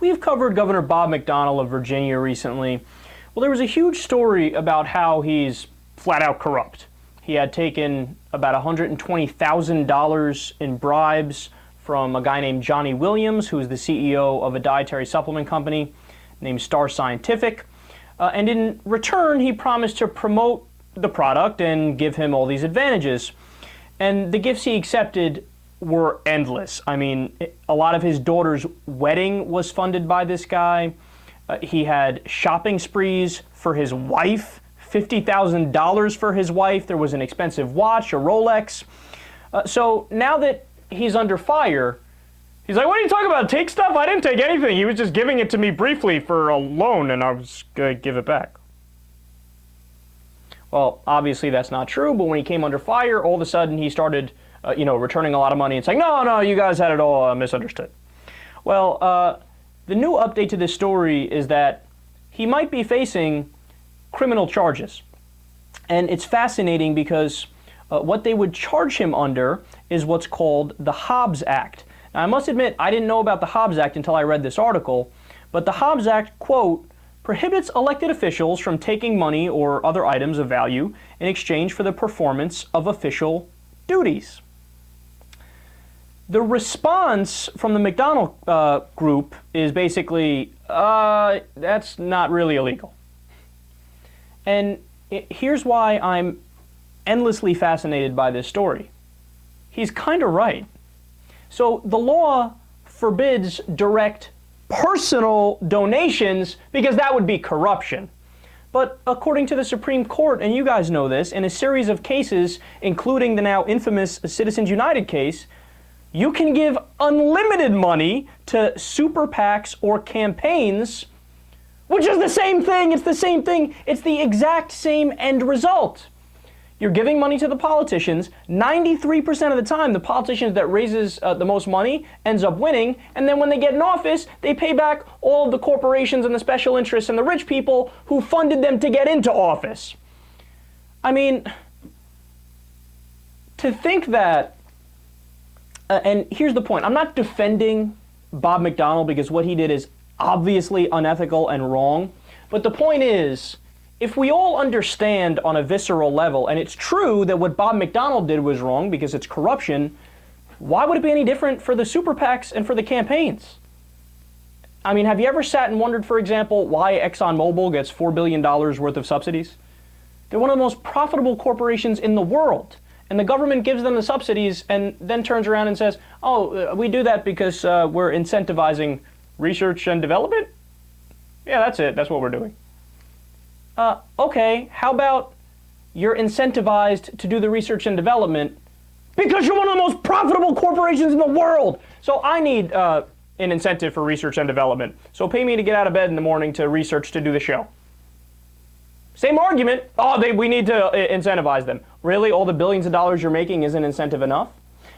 We've covered Governor Bob McDonnell of Virginia recently. Well, there was a huge story about how he's flat out corrupt. He had taken about $120,000 in bribes from a guy named Johnnie Williams, who's the CEO of a dietary supplement company named Star Scientific. And in return, he promised to promote the product and give him all these advantages. And the gifts he accepted were endless. I mean, a lot of his daughter's wedding was funded by this guy. He had shopping sprees for his wife, $50,000 for his wife. There was an expensive watch, a Rolex. So now that he's under fire, he's like, what are you talking about? Take stuff? I didn't take anything. He was just giving it to me briefly for a loan, and I was going to give it back. Well, obviously that's not true, but when he came under fire, all of a sudden he started returning a lot of money and saying, no, you guys had it all misunderstood. Well, the new update to this story is that he might be facing criminal charges. And it's fascinating because what they would charge him under is what's called the Hobbs Act. Now, I must admit, I didn't know about the Hobbs Act until I read this article, but the Hobbs Act, quote, prohibits elected officials from taking money or other items of value in exchange for the performance of official duties. The response from the McDonnell group is basically, that's not really illegal. And here's why I'm endlessly fascinated by this story. He's kind of right. So the law forbids direct personal donations because that would be corruption. But according to the Supreme Court, and you guys know this, in a series of cases, including the now infamous Citizens United case, you can give unlimited money to super PACs or campaigns, which is the same thing. It's the same thing. It's the exact same end result. You're giving money to the politicians. 93% of the time, the politicians that raises the most money ends up winning. And then when they get in office, they pay back all of the corporations and the special interests and the rich people who funded them to get into office. I mean, to think that, and here's the point. I'm not defending Bob McDonnell because what he did is obviously unethical and wrong. But the point is, if we all understand on a visceral level, and it's true that what Bob McDonnell did was wrong because it's corruption, why would it be any different for the super PACs and for the campaigns? I mean, have you ever sat and wondered, for example, why ExxonMobil gets $4 billion worth of subsidies? They're one of the most profitable corporations in the world. And the government gives them the subsidies and then turns around and says, oh, we do that because we're incentivizing research and development? Yeah, that's it. That's what we're doing. Okay, how about you're incentivized to do the research and development because you're one of the most profitable corporations in the world. So I need an incentive for research and development. So pay me to get out of bed in the morning to research to do the show. Same argument. Oh, we need to incentivize them. Really? All the billions of dollars you're making isn't incentive enough?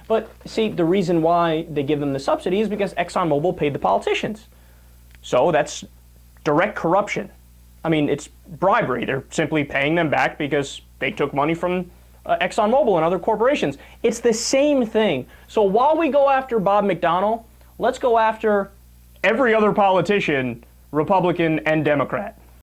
But see, the reason why they give them the subsidy is because ExxonMobil paid the politicians. So that's direct corruption. I mean, it's bribery. They're simply paying them back because they took money from ExxonMobil and other corporations. It's the same thing. So while we go after Bob McDonnell, let's go after every other politician, Republican and Democrat.